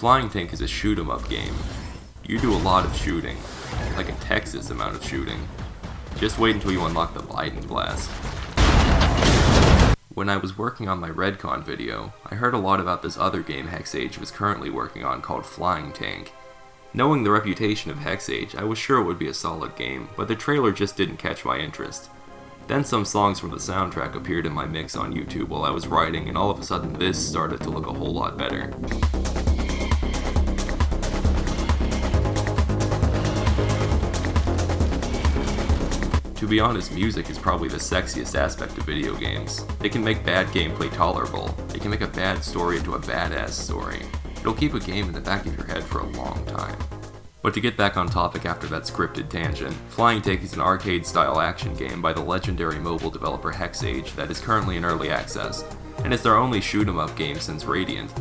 Flying Tank is a shoot 'em up game. You do a lot of shooting, like a Texas amount of shooting. Just wait until you unlock the Biden Blast. When I was working on my Redcon video, I heard a lot about this other game Hexage was currently working on called Flying Tank. Knowing the reputation of Hexage, I was sure it would be a solid game, but the trailer just didn't catch my interest. Then some songs from the soundtrack appeared in my mix on YouTube while I was writing, and all of a sudden this started to look a whole lot better. To be honest, music is probably the sexiest aspect of video games. It can make bad gameplay tolerable. It can make a bad story into a badass story. It'll keep a game in the back of your head for a long time. But to get back on topic after that scripted tangent, Flying Tank is an arcade-style action game by the legendary mobile developer Hexage that is currently in early access, and it's their only shoot-'em-up game since Radiant.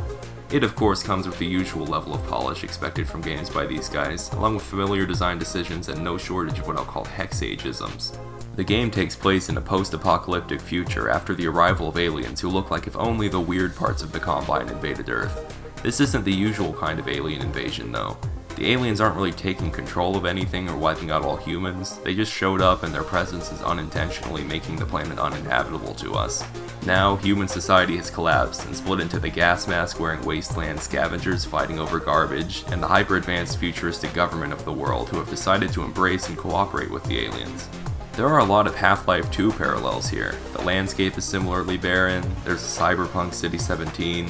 It of course comes with the usual level of polish expected from games by these guys, along with familiar design decisions and no shortage of what I'll call Hexageisms. The game takes place in a post-apocalyptic future after the arrival of aliens who look like if only the weird parts of the Combine invaded Earth. This isn't the usual kind of alien invasion though. The aliens aren't really taking control of anything or wiping out all humans, they just showed up and their presence is unintentionally making the planet uninhabitable to us. Now, human society has collapsed and split into the gas mask wearing wasteland scavengers fighting over garbage, and the hyper-advanced futuristic government of the world who have decided to embrace and cooperate with the aliens. There are a lot of Half-Life 2 parallels here. The landscape is similarly barren, there's a cyberpunk City 17,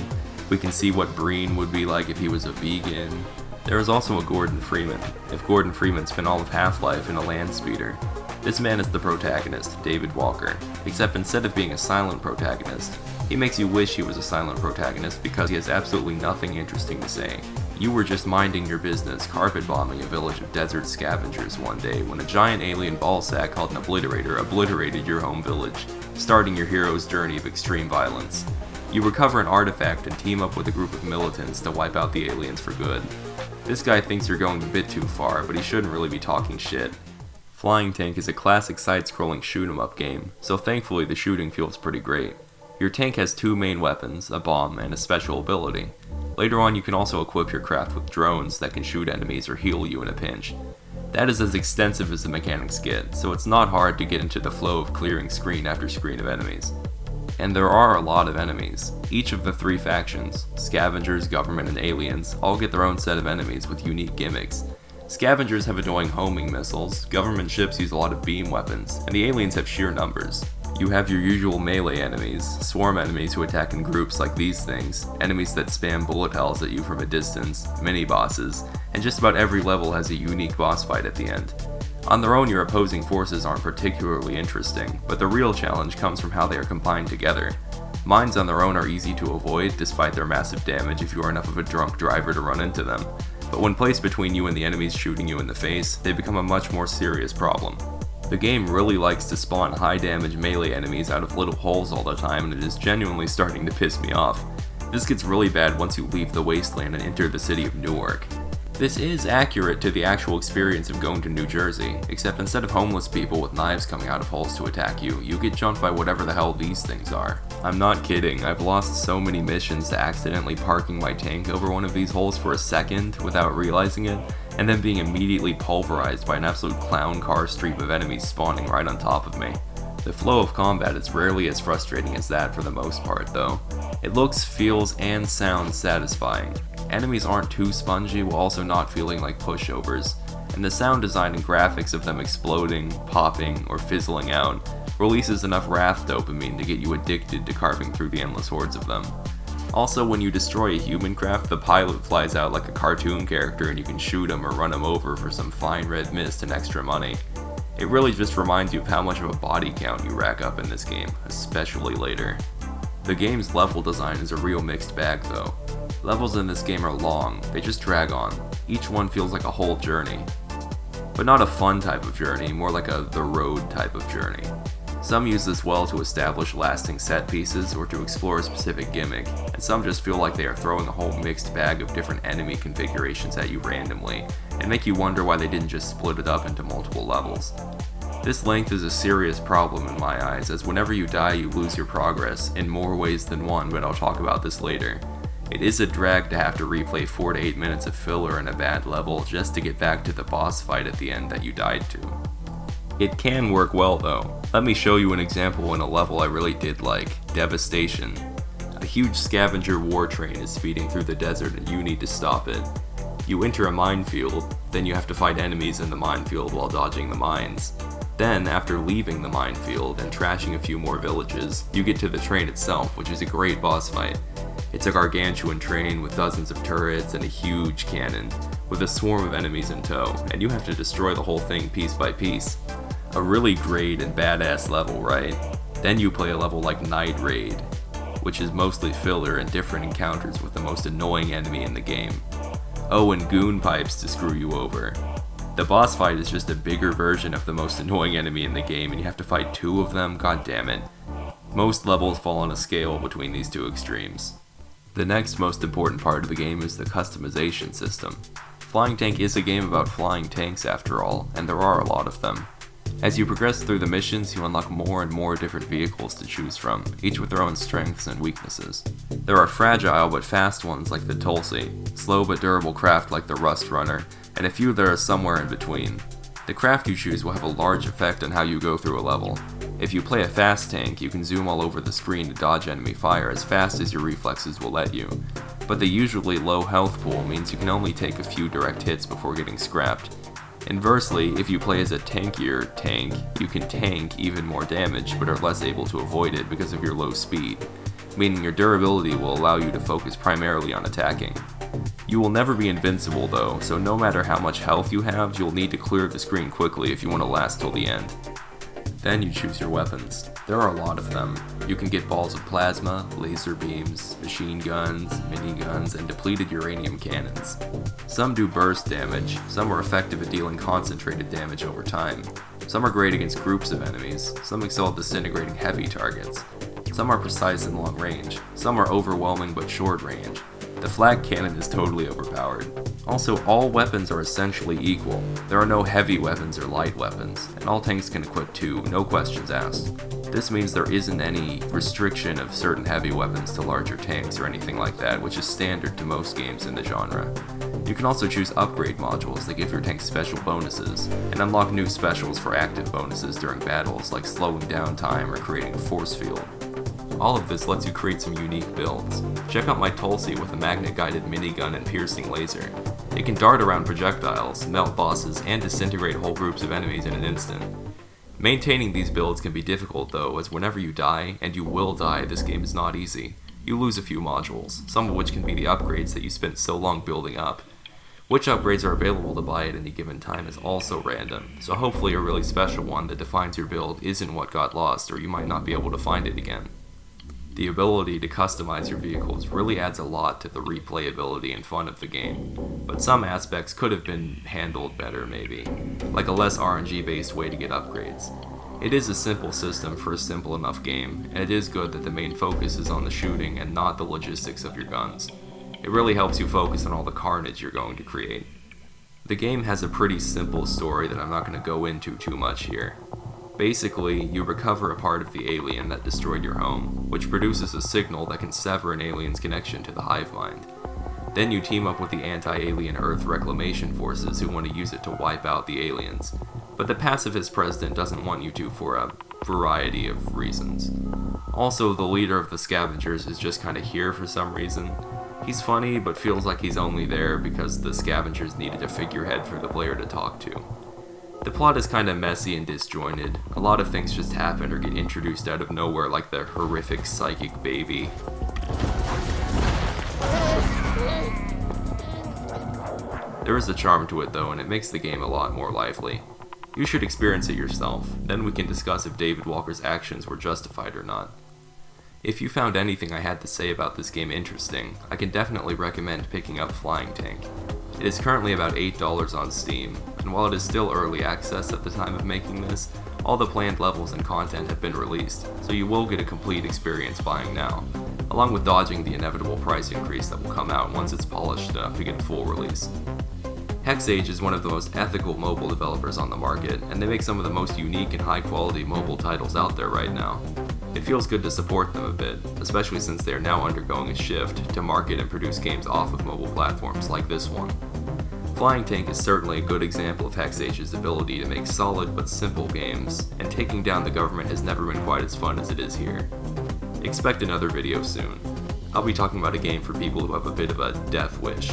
we can see what Breen would be like if he was a vegan. There is also a Gordon Freeman, if Gordon Freeman spent all of Half-Life in a land speeder. This man is the protagonist, David Walker, except instead of being a silent protagonist, he makes you wish he was a silent protagonist because he has absolutely nothing interesting to say. You were just minding your business, carpet bombing a village of desert scavengers one day when a giant alien ballsack called an Obliterator obliterated your home village, starting your hero's journey of extreme violence. You recover an artifact and team up with a group of militants to wipe out the aliens for good. This guy thinks you're going a bit too far, but he shouldn't really be talking shit. Flying Tank is a classic side-scrolling shoot-'em-up game, so thankfully the shooting feels pretty great. Your tank has two main weapons, a bomb and a special ability. Later on you can also equip your craft with drones that can shoot enemies or heal you in a pinch. That is as extensive as the mechanics get, so it's not hard to get into the flow of clearing screen after screen of enemies. And there are a lot of enemies. Each of the three factions, scavengers, government, and aliens, all get their own set of enemies with unique gimmicks. Scavengers have annoying homing missiles, government ships use a lot of beam weapons, and the aliens have sheer numbers. You have your usual melee enemies, swarm enemies who attack in groups like these things, enemies that spam bullet hells at you from a distance, mini-bosses, and just about every level has a unique boss fight at the end. On their own, your opposing forces aren't particularly interesting, but the real challenge comes from how they are combined together. Mines on their own are easy to avoid, despite their massive damage if you are enough of a drunk driver to run into them, but when placed between you and the enemies shooting you in the face, they become a much more serious problem. The game really likes to spawn high damage melee enemies out of little holes all the time, and it is genuinely starting to piss me off. This gets really bad once you leave the wasteland and enter the city of Newark. This is accurate to the actual experience of going to New Jersey, except instead of homeless people with knives coming out of holes to attack you, you get jumped by whatever the hell these things are. I'm not kidding, I've lost so many missions to accidentally parking my tank over one of these holes for a second without realizing it, and then being immediately pulverized by an absolute clown car stream of enemies spawning right on top of me. The flow of combat is rarely as frustrating as that for the most part though. It looks, feels, and sounds satisfying. Enemies aren't too spongy while also not feeling like pushovers, and the sound design and graphics of them exploding, popping, or fizzling out releases enough wrath dopamine to get you addicted to carving through the endless hordes of them. Also, when you destroy a human craft, the pilot flies out like a cartoon character and you can shoot him or run him over for some fine red mist and extra money. It really just reminds you of how much of a body count you rack up in this game, especially later. The game's level design is a real mixed bag though. Levels in this game are long, they just drag on. Each one feels like a whole journey. But not a fun type of journey, more like a the road type of journey. Some use this well to establish lasting set pieces or to explore a specific gimmick, and some just feel like they are throwing a whole mixed bag of different enemy configurations at you randomly, and make you wonder why they didn't just split it up into multiple levels. This length is a serious problem in my eyes, as whenever you die you lose your progress, in more ways than one, but I'll talk about this later. It is a drag to have to replay 4 to 8 minutes of filler in a bad level just to get back to the boss fight at the end that you died to. It can work well though. Let me show you an example in a level I really did like, Devastation. A huge scavenger war train is speeding through the desert and you need to stop it. You enter a minefield, then you have to fight enemies in the minefield while dodging the mines. Then, after leaving the minefield and trashing a few more villages, you get to the train itself, which is a great boss fight. It's a gargantuan train with dozens of turrets and a huge cannon, with a swarm of enemies in tow, and you have to destroy the whole thing piece by piece. A really great and badass level, right? Then you play a level like Night Raid, which is mostly filler and different encounters with the most annoying enemy in the game. Oh, and goon pipes to screw you over. The boss fight is just a bigger version of the most annoying enemy in the game and you have to fight 2 of them, god damn it. Most levels fall on a scale between these 2 extremes. The next most important part of the game is the customization system. Flying Tank is a game about flying tanks after all, and there are a lot of them. As you progress through the missions, you unlock more and more different vehicles to choose from, each with their own strengths and weaknesses. There are fragile but fast ones like the Tulsi, slow but durable craft like the Rust Runner, and a few that are somewhere in between. The craft you choose will have a large effect on how you go through a level. If you play a fast tank, you can zoom all over the screen to dodge enemy fire as fast as your reflexes will let you, but the usually low health pool means you can only take a few direct hits before getting scrapped. Inversely, if you play as a tankier tank, you can tank even more damage but are less able to avoid it because of your low speed, meaning your durability will allow you to focus primarily on attacking. You will never be invincible though, so no matter how much health you have, you'll need to clear the screen quickly if you want to last till the end. Then you choose your weapons. There are a lot of them. You can get balls of plasma, laser beams, machine guns, miniguns, and depleted uranium cannons. Some do burst damage, some are effective at dealing concentrated damage over time. Some are great against groups of enemies, some excel at disintegrating heavy targets. Some are precise and long range, some are overwhelming but short range. The flag cannon is totally overpowered. Also, all weapons are essentially equal. There are no heavy weapons or light weapons, and all tanks can equip 2, no questions asked. This means there isn't any restriction of certain heavy weapons to larger tanks or anything like that, which is standard to most games in the genre. You can also choose upgrade modules that give your tank special bonuses, and unlock new specials for active bonuses during battles like slowing down time or creating a force field. All of this lets you create some unique builds. Check out my Tulsi with a magnet-guided minigun and piercing laser. It can dart around projectiles, melt bosses, and disintegrate whole groups of enemies in an instant. Maintaining these builds can be difficult though, as whenever you die, and you will die, this game is not easy. You lose a few modules, some of which can be the upgrades that you spent so long building up. Which upgrades are available to buy at any given time is also random, so hopefully a really special one that defines your build isn't what got lost, or you might not be able to find it again. The ability to customize your vehicles really adds a lot to the replayability and fun of the game, but some aspects could have been handled better maybe, like a less RNG based way to get upgrades. It is a simple system for a simple enough game, and it is good that the main focus is on the shooting and not the logistics of your guns. It really helps you focus on all the carnage you're going to create. The game has a pretty simple story that I'm not going to go into too much here. Basically, you recover a part of the alien that destroyed your home, which produces a signal that can sever an alien's connection to the hive mind. Then you team up with the anti-alien Earth Reclamation Forces who want to use it to wipe out the aliens, but the pacifist president doesn't want you to for a variety of reasons. Also, the leader of the scavengers is just kinda here for some reason. He's funny, but feels like he's only there because the scavengers needed a figurehead for the player to talk to. The plot is kinda messy and disjointed. A lot of things just happen or get introduced out of nowhere, like the horrific psychic baby. There is a charm to it though, and it makes the game a lot more lively. You should experience it yourself, then we can discuss if David Walker's actions were justified or not. If you found anything I had to say about this game interesting, I can definitely recommend picking up Flying Tank. It is currently about $8 on Steam, and while it is still early access at the time of making this, all the planned levels and content have been released, so you will get a complete experience buying now, along with dodging the inevitable price increase that will come out once it's polished enough to get a full release. Hexage is one of the most ethical mobile developers on the market, and they make some of the most unique and high quality mobile titles out there right now. It feels good to support them a bit, especially since they are now undergoing a shift to market and produce games off of mobile platforms like this one. Flying Tank is certainly a good example of Hexage's ability to make solid but simple games, and taking down the government has never been quite as fun as it is here. Expect another video soon. I'll be talking about a game for people who have a bit of a death wish.